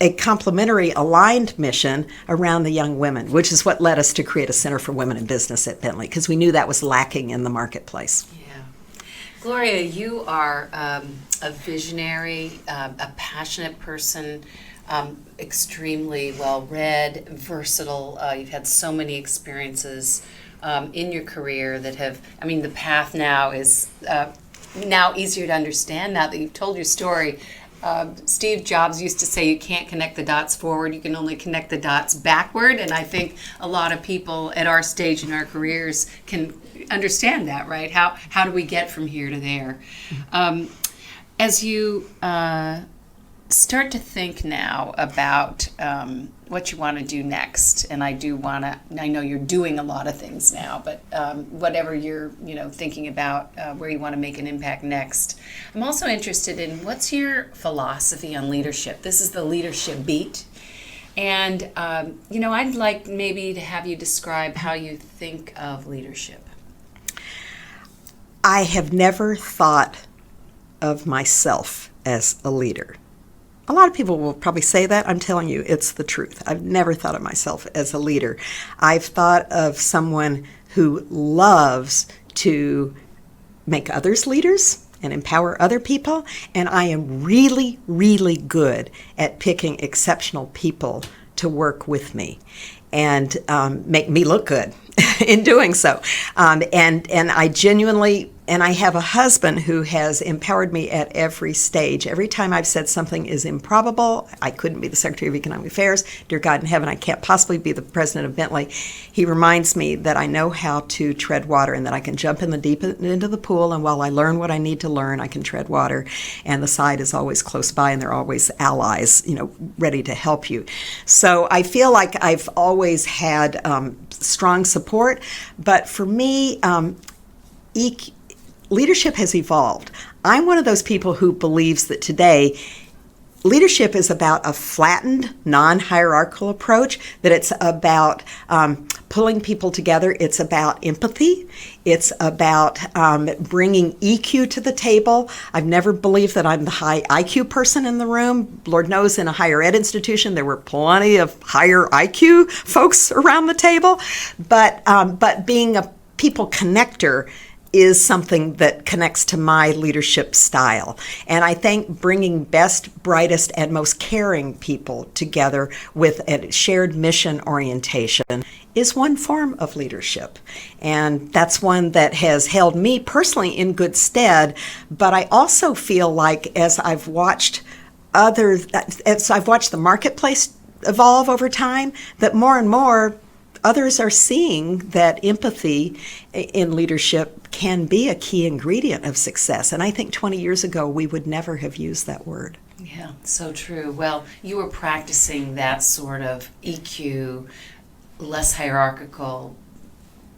a complementary aligned mission around the young women, which is what led us to create a Center for Women in Business at Bentley, because we knew that was lacking in the marketplace. Yeah. Gloria, you are a visionary, a passionate person, extremely well-read, versatile. You've had so many experiences in your career that the path now is now easier to understand now that you've told your story. Steve Jobs used to say you can't connect the dots forward, you can only connect the dots backward, and I think a lot of people at our stage in our careers can understand that, right? How do we get from here to there? As you start to think now about what you want to do next, and I know you're doing a lot of things now, but whatever you're thinking about where you want to make an impact next, I'm also interested in what's your philosophy on leadership. This is the leadership beat, and I'd like maybe to have you describe how you think of leadership. I have never thought of myself as a leader. A lot of people will probably say that. I'm telling you, it's the truth. I've never thought of myself as a leader. I've thought of someone who loves to make others leaders and empower other people, and I am really, really good at picking exceptional people to work with me and make me look good in doing so. And I genuinely, and I have a husband who has empowered me at every stage. Every time I've said something is improbable, I couldn't be the Secretary of Economic Affairs, dear God in heaven, I can't possibly be the president of Bentley. He reminds me that I know how to tread water and that I can jump in the deep into the pool, and while I learn what I need to learn, I can tread water, and the side is always close by, and they're always allies, ready to help you. So I feel like I've always had strong support, but for me, leadership has evolved. I'm one of those people who believes that today leadership is about a flattened, non-hierarchical approach, that it's about pulling people together. It's about empathy. It's about bringing EQ to the table. I've never believed that I'm the high IQ person in the room. Lord knows in a higher ed institution there were plenty of higher IQ folks around the table. But being a people connector is something that connects to my leadership style. And I think bringing best, brightest, and most caring people together with a shared mission orientation is one form of leadership. And that's one that has held me personally in good stead. But I also feel like as I've watched the marketplace evolve over time, that more and more others are seeing that empathy in leadership can be a key ingredient of success. And I think 20 years ago, we would never have used that word. Yeah, so true. Well, you were practicing that sort of EQ, less hierarchical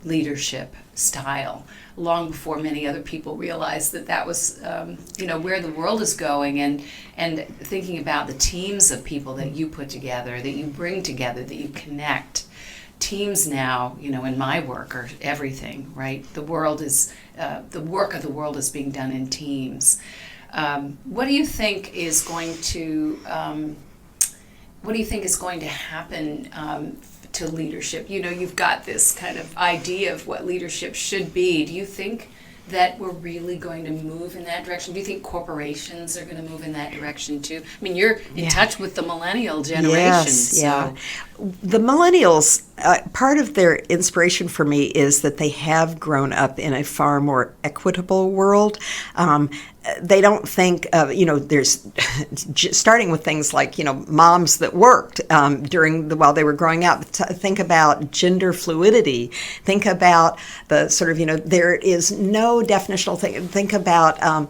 leadership style long before many other people realized that was where the world is going, and thinking about the teams of people that you put together, that you bring together, that you connect. Teams now, in my work are everything, right? The world is, the work of the world is being done in teams. What do you think is going to happen to leadership? You've got this kind of idea of what leadership should be. Do you think that we're really going to move in that direction? Do you think corporations are going to move in that direction too? I mean, you're in touch with the millennial generation. Yes, yeah. The millennials, part of their inspiration for me is that they have grown up in a far more equitable world. They don't think of, there's starting with things like, moms that worked while they were growing up. Think about gender fluidity. Think about the sort of, there is no definitional thing. Think about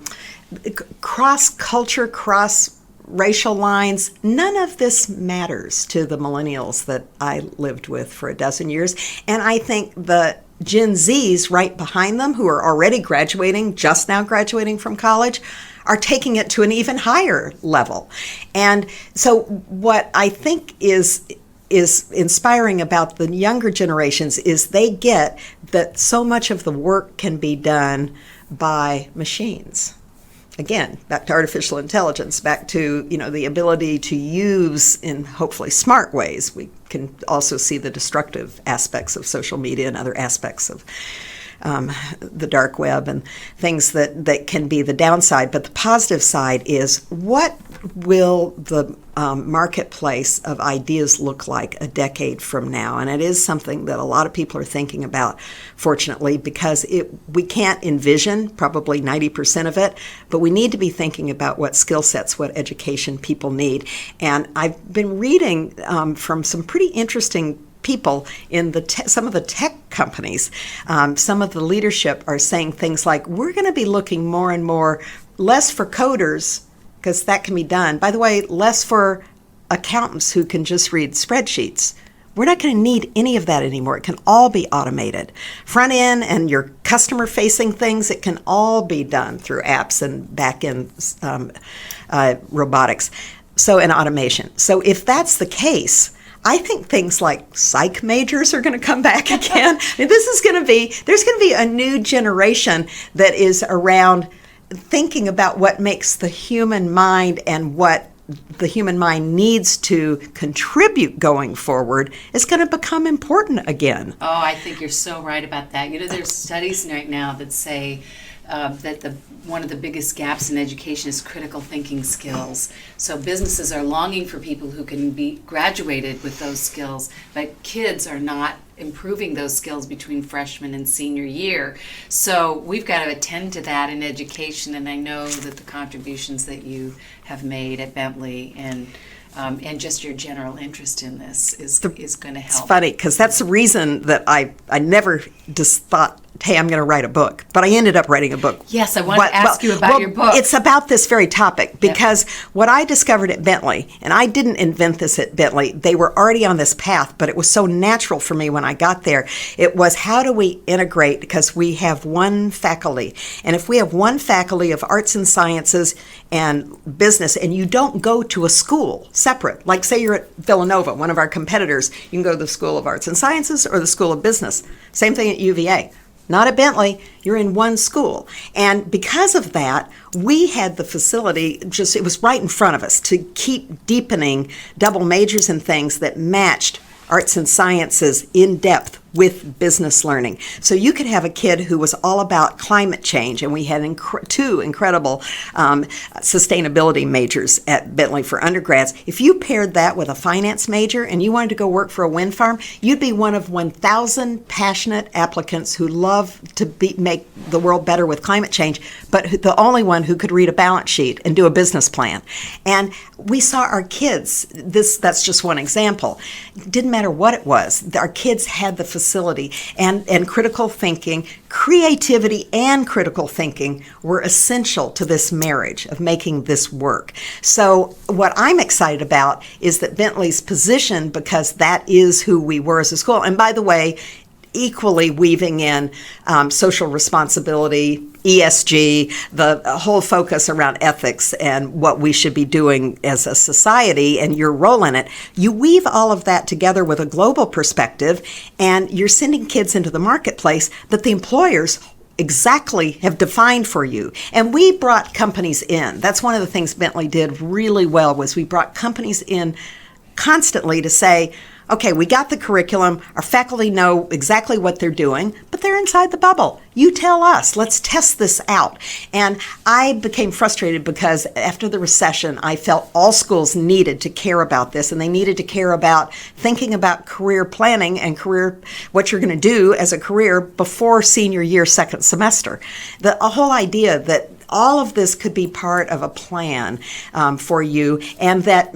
cross-culture, cross-racial lines. None of this matters to the millennials that I lived with for a dozen years. And I think the Gen Zs right behind them, who are already just now graduating from college, are taking it to an even higher level. And so what I think is inspiring about the younger generations is they get that so much of the work can be done by machines. Again, back to artificial intelligence, back to the ability to use in hopefully smart ways. We can also see the destructive aspects of social media and other aspects of the dark web and things that can be the downside. But the positive side is, what will the marketplace of ideas look like a decade from now? And it is something that a lot of people are thinking about, fortunately, because we can't envision probably 90% of it, but we need to be thinking about what skill sets, what education people need. And I've been reading from some pretty interesting people in some of the tech companies. Some of the leadership are saying things like, we're going to be looking more and more, less for coders, because that can be done. By the way, less for accountants who can just read spreadsheets. We're not going to need any of that anymore. It can all be automated. Front end and your customer facing things, it can all be done through apps and back end robotics. And automation. So if that's the case, I think things like psych majors are going to come back again. There's going to be a new generation that is around thinking about what makes the human mind and what the human mind needs to contribute going forward is going to become important again. Oh, I think you're so right about that. There's studies right now that say that one of the biggest gaps in education is critical thinking skills. So businesses are longing for people who can be graduated with those skills, but kids are not improving those skills between freshman and senior year. So we've got to attend to that in education, and I know that the contributions that you have made at Bentley and just your general interest in this is going to help. It's funny, because that's the reason that I never just thought, hey, I'm going to write a book. But I ended up writing a book. Yes, I want to ask you about your book. It's about this very topic, because what I discovered at Bentley, and I didn't invent this at Bentley, they were already on this path, but it was so natural for me when I got there. It was, how do we integrate, because we have one faculty. And if we have one faculty of arts and sciences and business, and you don't go to a school separate, like say you're at Villanova, one of our competitors, you can go to the School of Arts and Sciences or the School of Business. Same thing at UVA. Not at Bentley, you're in one school. And because of that, we had the facility, it was right in front of us, to keep deepening double majors and things that matched arts and sciences in depth with business learning. So you could have a kid who was all about climate change, and we had two incredible sustainability majors at Bentley for undergrads. If you paired that with a finance major and you wanted to go work for a wind farm, you'd be one of 1,000 passionate applicants who love to make the world better with climate change, but the only one who could read a balance sheet and do a business plan. And we saw our kids, that's just one example. It didn't matter what it was. Our kids had the facility, and critical thinking, creativity and critical thinking were essential to this marriage of making this work. So what I'm excited about is that Bentley's position, because that is who we were as a school. And by the way, equally weaving in social responsibility, ESG, the whole focus around ethics and what we should be doing as a society and your role in it. You weave all of that together with a global perspective, and you're sending kids into the marketplace that the employers exactly have defined for you. And we brought companies in. That's one of the things Bentley did really well, was we brought companies in constantly to say, okay, we got the curriculum, our faculty know exactly what they're doing, but they're inside the bubble. You tell us, let's test this out. And I became frustrated because after the recession, I felt all schools needed to care about this, and they needed to care about thinking about career planning and what you're going to do as a career before senior year, second semester. The whole idea that all of this could be part of a plan for you, and that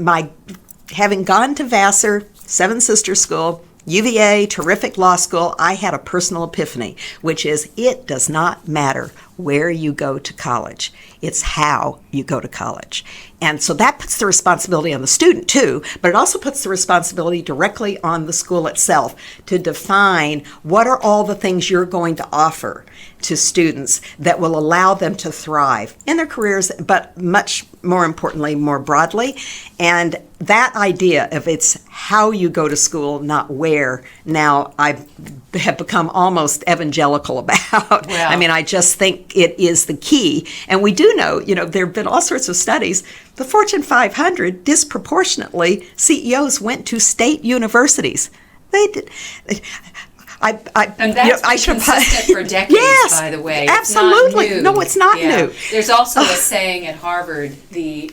having gone to Vassar, Seven Sisters School, UVA, terrific law school, I had a personal epiphany, which is it does not matter where you go to college. It's how you go to college. And so that puts the responsibility on the student too, but it also puts the responsibility directly on the school itself to define what are all the things you're going to offer to students that will allow them to thrive in their careers, but much more importantly, more broadly. And that idea of it's how you go to school, not where, now I have become almost evangelical about. Wow. I mean, I just think it is the key. And we do know, there have been all sorts of studies. The Fortune 500, disproportionately, CEOs went to state universities. They did. And that's been consistent for decades, yes, by the way. Absolutely. It's not new. No, it's not new. There's also a saying at Harvard, the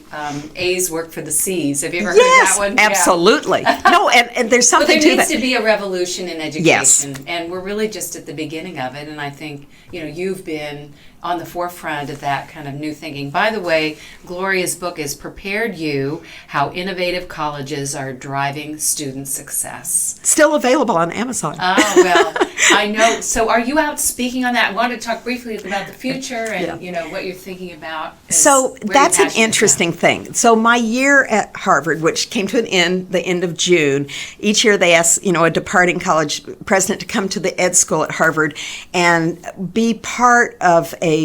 A's work for the C's. Have you ever heard yes, that one? Absolutely. No, and there's something to that. But there needs that. to be a revolution in education. Yes. And we're really just at the beginning of it. And I think, you've been on the forefront of that kind of new thinking. By the way, Gloria's book is Prepared You, How Innovative Colleges Are Driving Student Success. Still available on Amazon. Oh, well, I know. So are you out speaking on that? I wanted to talk briefly about the future and, what you're thinking about. So that's an interesting thing. So my year at Harvard, which came to an end the end of June, each year they ask, a departing college president to come to the ed school at Harvard and be part of a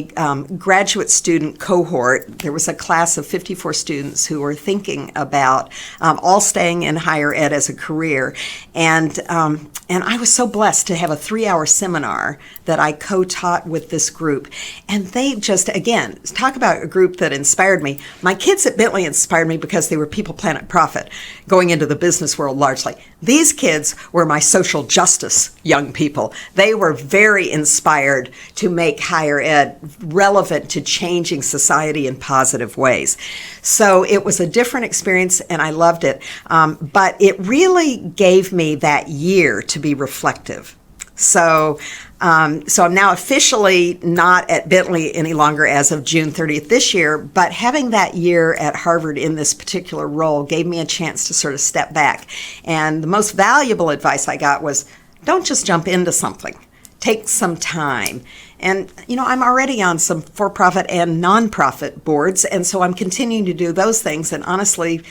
graduate student cohort. There was a class of 54 students who were thinking about all staying in higher ed as a career. And I was so blessed to have a 3-hour seminar that I co-taught with this group. And they just, again, talk about a group that inspired me. My kids at Bentley inspired me because they were people, planet, profit, going into the business world largely. These kids were my social justice young people. They were very inspired to make higher ed relevant to changing society in positive ways. So it was a different experience, and I loved it. But it really gave me that year to be reflective. So I'm now officially not at Bentley any longer as of June 30th this year, but having that year at Harvard in this particular role gave me a chance to sort of step back. And the most valuable advice I got was, don't just jump into something. Take some time. And, I'm already on some for-profit and nonprofit boards, and so I'm continuing to do those things. And honestly,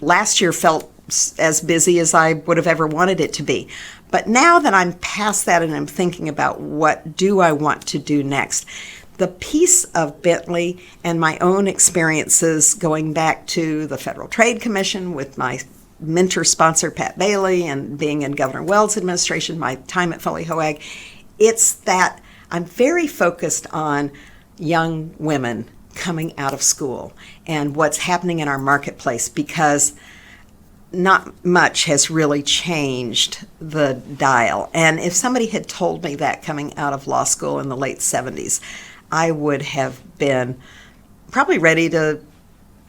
last year felt as busy as I would have ever wanted it to be. But now that I'm past that and I'm thinking about what do I want to do next, the piece of Bentley and my own experiences going back to the Federal Trade Commission with my mentor sponsor, Pat Bailey, and being in Governor Wells' administration, my time at Foley Hoag, it's that I'm very focused on young women coming out of school and what's happening in our marketplace, because not much has really changed the dial. And if somebody had told me that coming out of law school in the late 70s, I would have been probably ready to,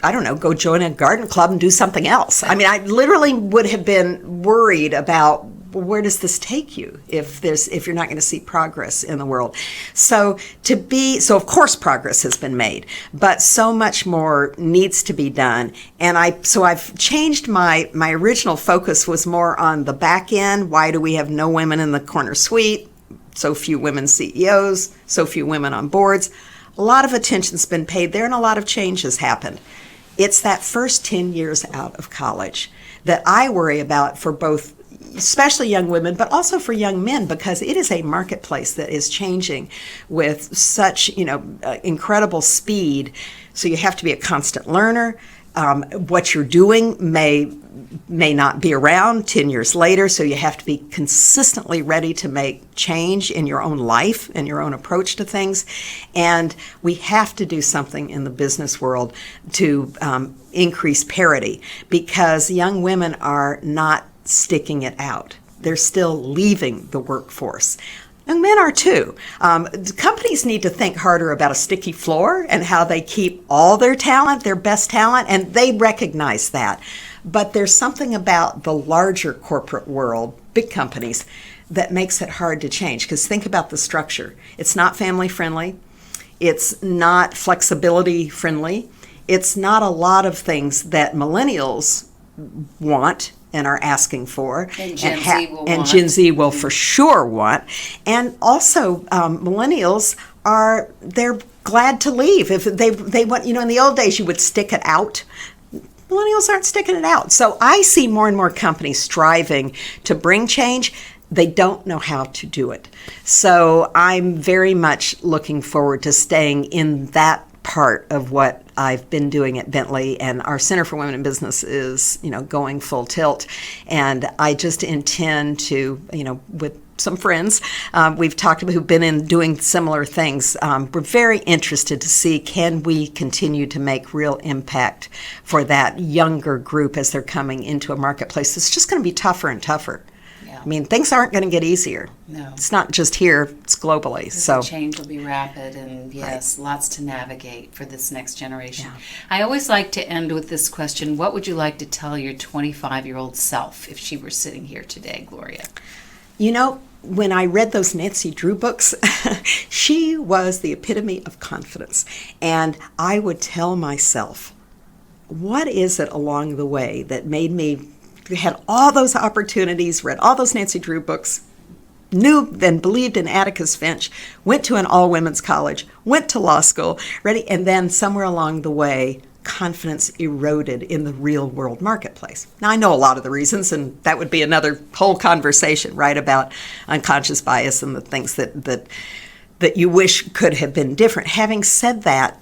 go join a garden club and do something else. I mean, I literally would have been worried about, where does this take you if you're not going to see progress in the world? So of course progress has been made, but so much more needs to be done. And I've changed my original focus was more on the back end. Why do we have no women in the corner suite? So few women CEOs, so few women on boards. A lot of attention's been paid there and a lot of change has happened. It's that first 10 years out of college that I worry about for both, especially young women, but also for young men, because it is a marketplace that is changing with such, incredible speed. So you have to be a constant learner, what you're doing may not be around 10 years later, so you have to be consistently ready to make change in your own life and your own approach to things. And we have to do something in the business world to increase parity, because young women are not sticking it out. They're still leaving the workforce. Young men are too. Companies need to think harder about a sticky floor and how they keep all their talent, their best talent, and they recognize that. But there's something about the larger corporate world, big companies, that makes it hard to change. Because think about the structure. It's not family friendly. It's not flexibility friendly. It's not a lot of things that millennials want and are asking for. And Gen Z will for sure want. And also, millennials they're glad to leave. If they want, in the old days you would stick it out. Millennials aren't sticking it out. So I see more and more companies striving to bring change. They don't know how to do it. So I'm very much looking forward to staying in that part of what I've been doing at Bentley, and our Center for Women in Business is, going full tilt. And I just intend to, with some friends we've talked about who've been in doing similar things. We're very interested to see, can we continue to make real impact for that younger group as they're coming into a marketplace that's just going to be tougher and tougher. Yeah. I mean, things aren't going to get easier. No. It's not just here, it's globally. So the change will be rapid, and yes, right. Lots to navigate for this next generation. Yeah. I always like to end with this question: what would you like to tell your 25-year-old self if she were sitting here today, Gloria? When I read those Nancy Drew books, she was the epitome of confidence. And I would tell myself, what is it along the way that made me had all those opportunities, read all those Nancy Drew books, knew and believed in Atticus Finch, went to an all-women's college, went to law school, and then somewhere along the way, confidence eroded in the real world marketplace. Now, I know a lot of the reasons, and that would be another whole conversation, right, about unconscious bias and the things that you wish could have been different. Having said that,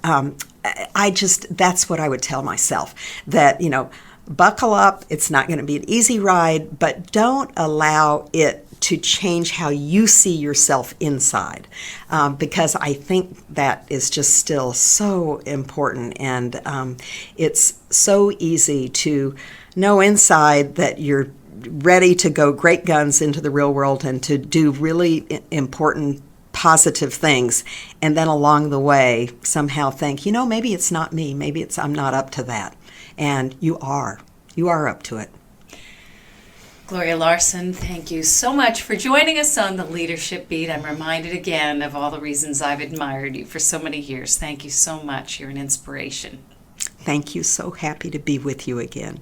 that's what I would tell myself, that, buckle up. It's not going to be an easy ride, but don't allow it to change how you see yourself inside, because I think that is just still so important. And it's so easy to know inside that you're ready to go great guns into the real world and to do really important positive things, and then along the way somehow think, maybe it's not me, maybe I'm not up to that. And you are up to it. Gloria Larson, thank you so much for joining us on the Leadership Beat. I'm reminded again of all the reasons I've admired you for so many years. Thank you so much. You're an inspiration. Thank you. So happy to be with you again.